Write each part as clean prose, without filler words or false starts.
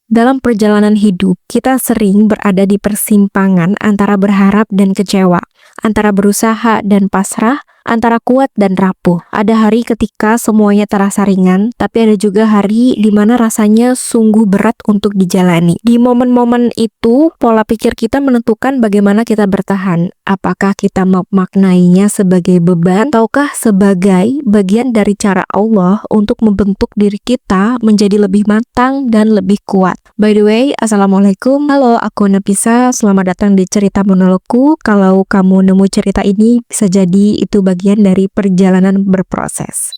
Dalam perjalanan hidup, kita sering berada di persimpangan antara berharap dan kecewa, antara berusaha dan pasrah, antara kuat dan rapuh. Ada hari ketika semuanya terasa ringan, tapi ada juga hari di mana rasanya sungguh berat untuk dijalani. Di momen-momen itu, pola pikir kita menentukan bagaimana kita bertahan. Apakah kita memaknainya sebagai beban, ataukah sebagai bagian dari cara Allah untuk membentuk diri kita menjadi lebih matang dan lebih kuat. By the way, Assalamualaikum. Halo, aku Nafisa. Selamat datang di cerita monologku. Kalau kamu nemu cerita ini, bisa jadi itu bagian dari perjalanan berproses.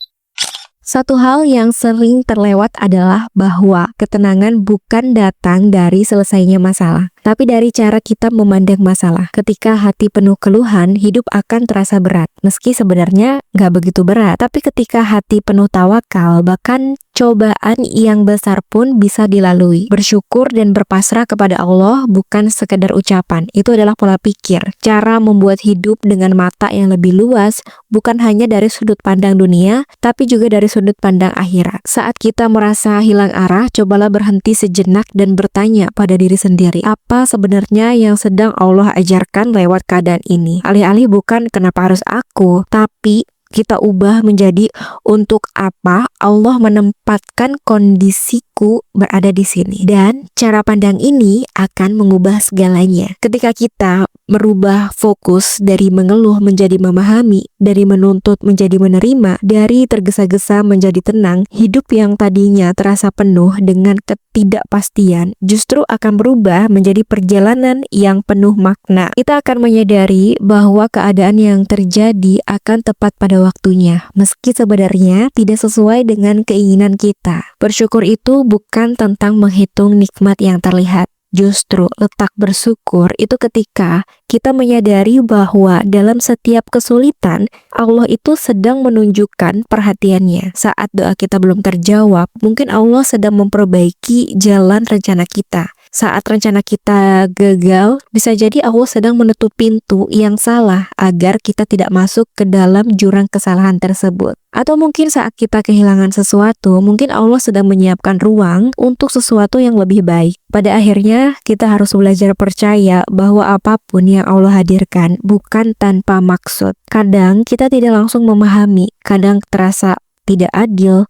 Satu hal yang sering terlewat adalah bahwa ketenangan bukan datang dari selesainya masalah, tapi dari cara kita memandang masalah. Ketika hati penuh keluhan, hidup akan terasa berat. Meski sebenarnya nggak begitu berat, tapi ketika hati penuh tawakal, bahkan cobaan yang besar pun bisa dilalui. Bersyukur dan berpasrah kepada Allah bukan sekedar ucapan, itu adalah pola pikir. Cara membuat hidup dengan mata yang lebih luas, bukan hanya dari sudut pandang dunia, tapi juga dari sudut pandang akhirat. Saat kita merasa hilang arah, cobalah berhenti sejenak dan bertanya pada diri sendiri, apa sebenarnya yang sedang Allah ajarkan lewat keadaan ini? Alih-alih bukan kenapa harus aku, tapi kita ubah menjadi untuk apa Allah menempatkan kondisiku berada di sini. Dan cara pandang ini akan mengubah segalanya. Ketika kita merubah fokus dari mengeluh menjadi memahami, dari menuntut menjadi menerima, dari tergesa-gesa menjadi tenang, hidup yang tadinya terasa penuh dengan ketidakpastian justru akan berubah menjadi perjalanan yang penuh makna. Kita akan menyadari bahwa keadaan yang terjadi akan tepat pada waktunya, meski sebenarnya tidak sesuai dengan keinginan kita. Bersyukur itu bukan tentang menghitung nikmat yang terlihat. Justru letak bersyukur itu ketika kita menyadari bahwa dalam setiap kesulitan Allah itu sedang menunjukkan perhatiannya. Saat doa kita belum terjawab, mungkin Allah sedang memperbaiki jalan rencana kita. Saat rencana kita gagal, bisa jadi Allah sedang menutup pintu yang salah agar kita tidak masuk ke dalam jurang kesalahan tersebut. Atau mungkin saat kita kehilangan sesuatu, mungkin Allah sedang menyiapkan ruang untuk sesuatu yang lebih baik. Pada akhirnya, kita harus belajar percaya bahwa apapun yang Allah hadirkan bukan tanpa maksud. Kadang kita tidak langsung memahami, kadang terasa tidak adil,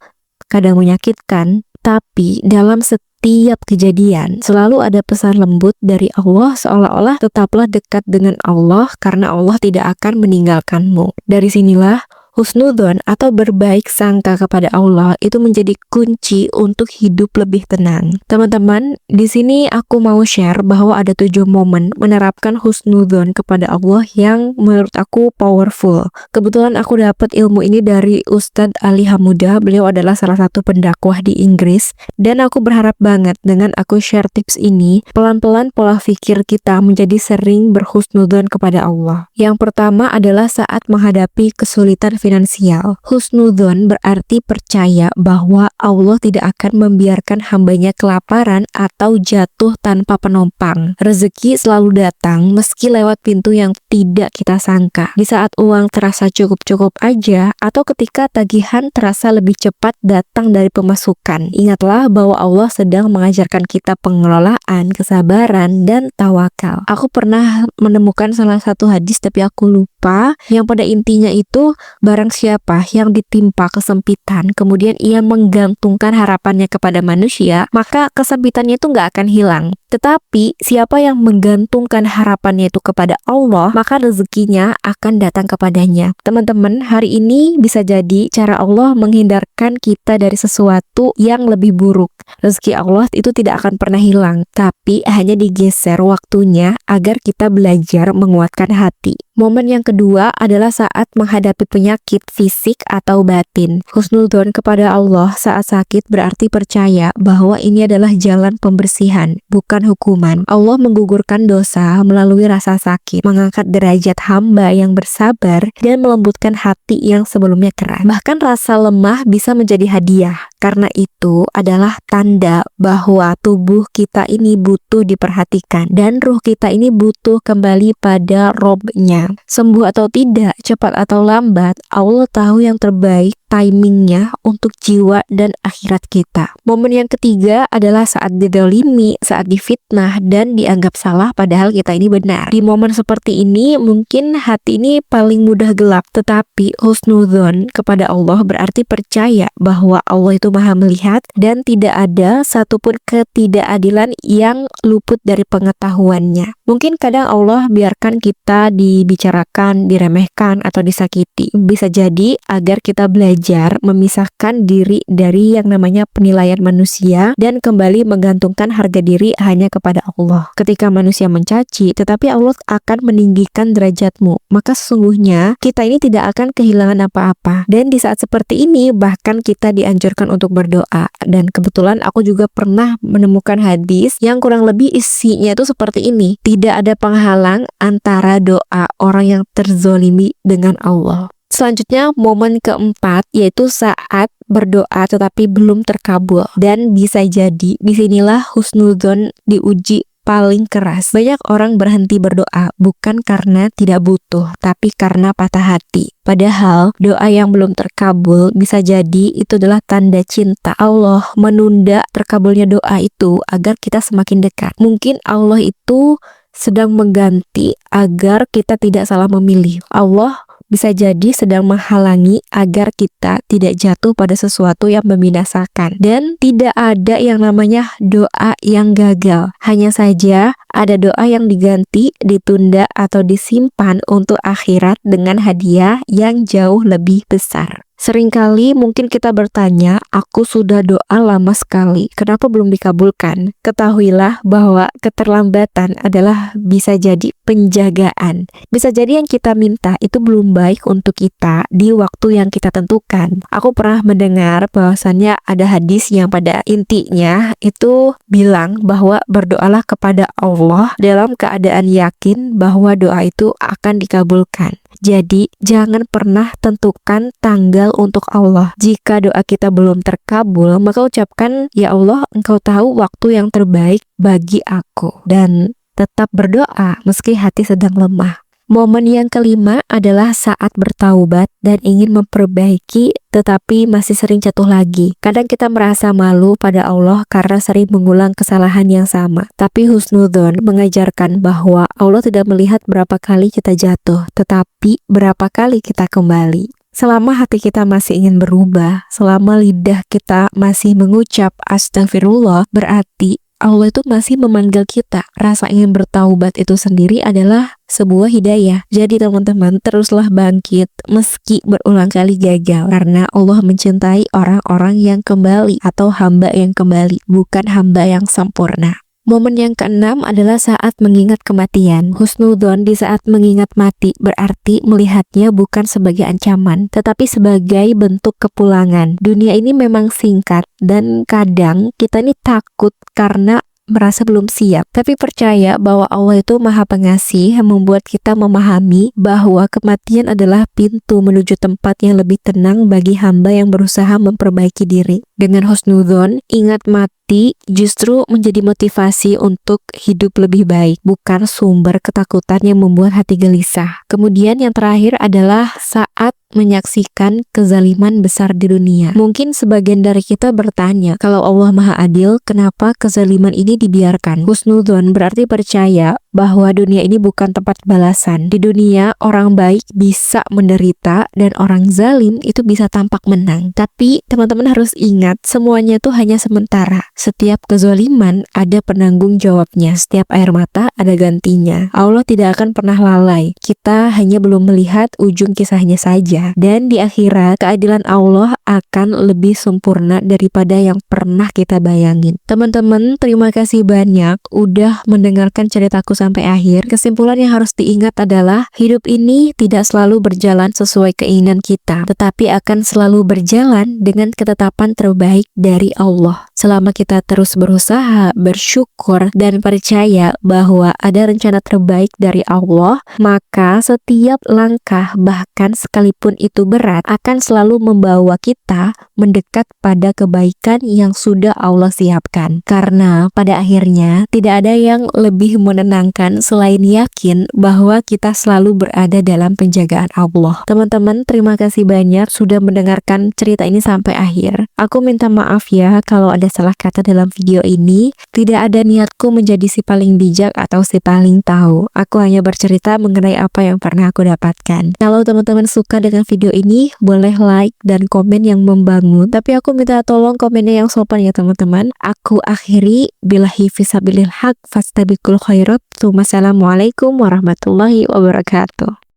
kadang menyakitkan, tapi dalam setiap kejadian selalu ada pesan lembut dari Allah, seolah-olah tetaplah dekat dengan Allah karena Allah tidak akan meninggalkanmu. Dari sinilah husnudzon atau berbaik sangka kepada Allah itu menjadi kunci untuk hidup lebih tenang. Teman-teman, di sini aku mau share bahwa ada 7 momen menerapkan husnudzon kepada Allah yang menurut aku powerful. Kebetulan aku dapat ilmu ini dari Ustadz Ali Hamudah. Beliau adalah salah satu pendakwah di Inggris, dan aku berharap banget dengan aku share tips ini, pelan-pelan pola pikir kita menjadi sering berhusnudzon kepada Allah. Yang pertama adalah saat menghadapi kesulitan finansial. Husnudzon berarti percaya bahwa Allah tidak akan membiarkan hambanya kelaparan atau jatuh tanpa penopang. Rezeki selalu datang meski lewat pintu yang tidak kita sangka. Di saat uang terasa cukup-cukup aja, atau ketika tagihan terasa lebih cepat datang dari pemasukan. Ingatlah bahwa Allah sedang mengajarkan kita pengelolaan, kesabaran, dan tawakal. Aku pernah menemukan salah satu hadis tapi aku lupa, yang pada intinya itu barang siapa yang ditimpa kesempitan, kemudian ia menggantungkan harapannya kepada manusia, maka kesempitannya itu nggak akan hilang. Tetapi siapa yang menggantungkan harapannya itu kepada Allah, maka rezekinya akan datang kepadanya. Teman-teman, hari ini bisa jadi cara Allah menghindarkan kita dari sesuatu yang lebih buruk. Rezeki Allah itu tidak akan pernah hilang, tapi hanya digeser waktunya agar kita belajar menguatkan hati. Momen yang kedua adalah saat menghadapi penyakit fisik atau batin. Husnudzon kepada Allah saat sakit berarti percaya bahwa ini adalah jalan pembersihan, bukan hukuman. Allah menggugurkan dosa melalui rasa sakit, mengangkat derajat hamba yang bersabar, dan melembutkan hati yang sebelumnya keras. Bahkan rasa lemah bisa menjadi hadiah. Karena itu adalah tanda bahwa tubuh kita ini butuh diperhatikan dan ruh kita ini butuh kembali pada Robnya. Sembuh atau tidak, cepat atau lambat, Allah tahu yang terbaik timingnya untuk jiwa dan akhirat kita. Momen yang ketiga adalah saat didolimi, saat difitnah dan dianggap salah padahal kita ini benar. Di momen seperti ini mungkin hati ini paling mudah gelap, tetapi husnudzon kepada Allah berarti percaya bahwa Allah itu maha melihat dan tidak ada satupun ketidakadilan yang luput dari pengetahuannya. Mungkin kadang Allah biarkan kita dibicarakan, diremehkan atau disakiti. Bisa jadi agar kita belajar memisahkan diri dari yang namanya penilaian manusia dan kembali menggantungkan harga diri hanya kepada Allah. Ketika manusia mencaci, tetapi Allah akan meninggikan derajatmu, maka sesungguhnya kita ini tidak akan kehilangan apa-apa. Dan di saat seperti ini bahkan kita dianjurkan untuk berdoa. Dan kebetulan aku juga pernah menemukan hadis yang kurang lebih isinya itu seperti ini. Tidak ada penghalang antara doa orang yang terzolimi dengan Allah. Selanjutnya momen keempat yaitu saat berdoa tetapi belum terkabul, dan bisa jadi disinilah husnudzon diuji paling keras. Banyak orang berhenti berdoa bukan karena tidak butuh, tapi karena patah hati. Padahal doa yang belum terkabul bisa jadi itu adalah tanda cinta. Allah menunda terkabulnya doa itu agar kita semakin dekat. Mungkin Allah itu sedang mengganti agar kita tidak salah memilih. Allah bisa jadi sedang menghalangi agar kita tidak jatuh pada sesuatu yang membinasakan. Dan tidak ada yang namanya doa yang gagal. Hanya saja ada doa yang diganti, ditunda, atau disimpan untuk akhirat dengan hadiah yang jauh lebih besar. Seringkali mungkin kita bertanya, aku sudah doa lama sekali, kenapa belum dikabulkan? Ketahuilah bahwa keterlambatan adalah bisa jadi penjagaan. Bisa jadi yang kita minta itu belum baik untuk kita di waktu yang kita tentukan. Aku pernah mendengar bahwasannya ada hadis yang pada intinya itu bilang bahwa berdoalah kepada Allah dalam keadaan yakin bahwa doa itu akan dikabulkan. Jadi, jangan pernah tentukan tanggal untuk Allah. Jika doa kita belum terkabul, maka ucapkan, "Ya Allah, Engkau tahu waktu yang terbaik bagi aku." Dan tetap berdoa meski hati sedang lemah. Momen yang kelima adalah saat bertaubat dan ingin memperbaiki tetapi masih sering jatuh lagi. Kadang kita merasa malu pada Allah karena sering mengulang kesalahan yang sama. Tapi husnudzon mengajarkan bahwa Allah tidak melihat berapa kali kita jatuh, tetapi berapa kali kita kembali. Selama hati kita masih ingin berubah, selama lidah kita masih mengucap astagfirullah, berarti Allah itu masih memanggil kita. Rasa ingin bertaubat itu sendiri adalah sebuah hidayah. Jadi teman-teman, teruslah bangkit meski berulang kali gagal, karena Allah mencintai orang-orang yang kembali atau hamba yang kembali, bukan hamba yang sempurna. Momen yang keenam adalah saat mengingat kematian. Husnudzon di saat mengingat mati berarti melihatnya bukan sebagai ancaman, tetapi sebagai bentuk kepulangan. Dunia ini memang singkat dan kadang kita ini takut karena merasa belum siap. Tapi percaya bahwa Allah itu Maha Pengasih yang membuat kita memahami bahwa kematian adalah pintu menuju tempat yang lebih tenang bagi hamba yang berusaha memperbaiki diri. Dengan husnudzon, ingat mati justru menjadi motivasi untuk hidup lebih baik, bukan sumber ketakutan yang membuat hati gelisah. Kemudian yang terakhir adalah saat menyaksikan kezaliman besar di dunia. Mungkin sebagian dari kita bertanya, kalau Allah Maha Adil, kenapa kezaliman ini dibiarkan? Husnudzon berarti percaya bahwa dunia ini bukan tempat balasan. Di dunia, orang baik bisa menderita dan orang zalim itu bisa tampak menang. Tapi teman-teman harus ingat, semuanya itu hanya sementara. Setiap kezaliman ada penanggung jawabnya. Setiap air mata ada gantinya. Allah tidak akan pernah lalai. Kita hanya belum melihat ujung kisahnya saja. Dan di akhirat, keadilan Allah akan lebih sempurna daripada yang pernah kita bayangin. Teman-teman, terima kasih banyak udah mendengarkan ceritaku sampai akhir. Kesimpulan yang harus diingat adalah hidup ini tidak selalu berjalan sesuai keinginan kita, tetapi akan selalu berjalan dengan ketetapan terbaik dari Allah. Selama kita terus berusaha, bersyukur, dan percaya bahwa ada rencana terbaik dari Allah, maka setiap langkah, bahkan sekalipun itu berat, akan selalu membawa kita mendekat pada kebaikan yang sudah Allah siapkan. Karena pada akhirnya tidak ada yang lebih menenangkan selain yakin bahwa kita selalu berada dalam penjagaan Allah. Teman-teman, terima kasih banyak sudah mendengarkan cerita ini sampai akhir. Aku minta maaf ya kalau ada salah kata dalam video ini. Tidak ada niatku menjadi si paling bijak atau si paling tahu. Aku hanya bercerita mengenai apa yang pernah aku dapatkan. Kalau teman-teman suka dengan video ini, boleh like dan komen yang membangun. Tapi aku minta tolong komennya yang sopan ya teman-teman. Aku akhiri, billahi fisabilil haq fastabiqul khairat. Wassalamualaikum warahmatullahi wabarakatuh.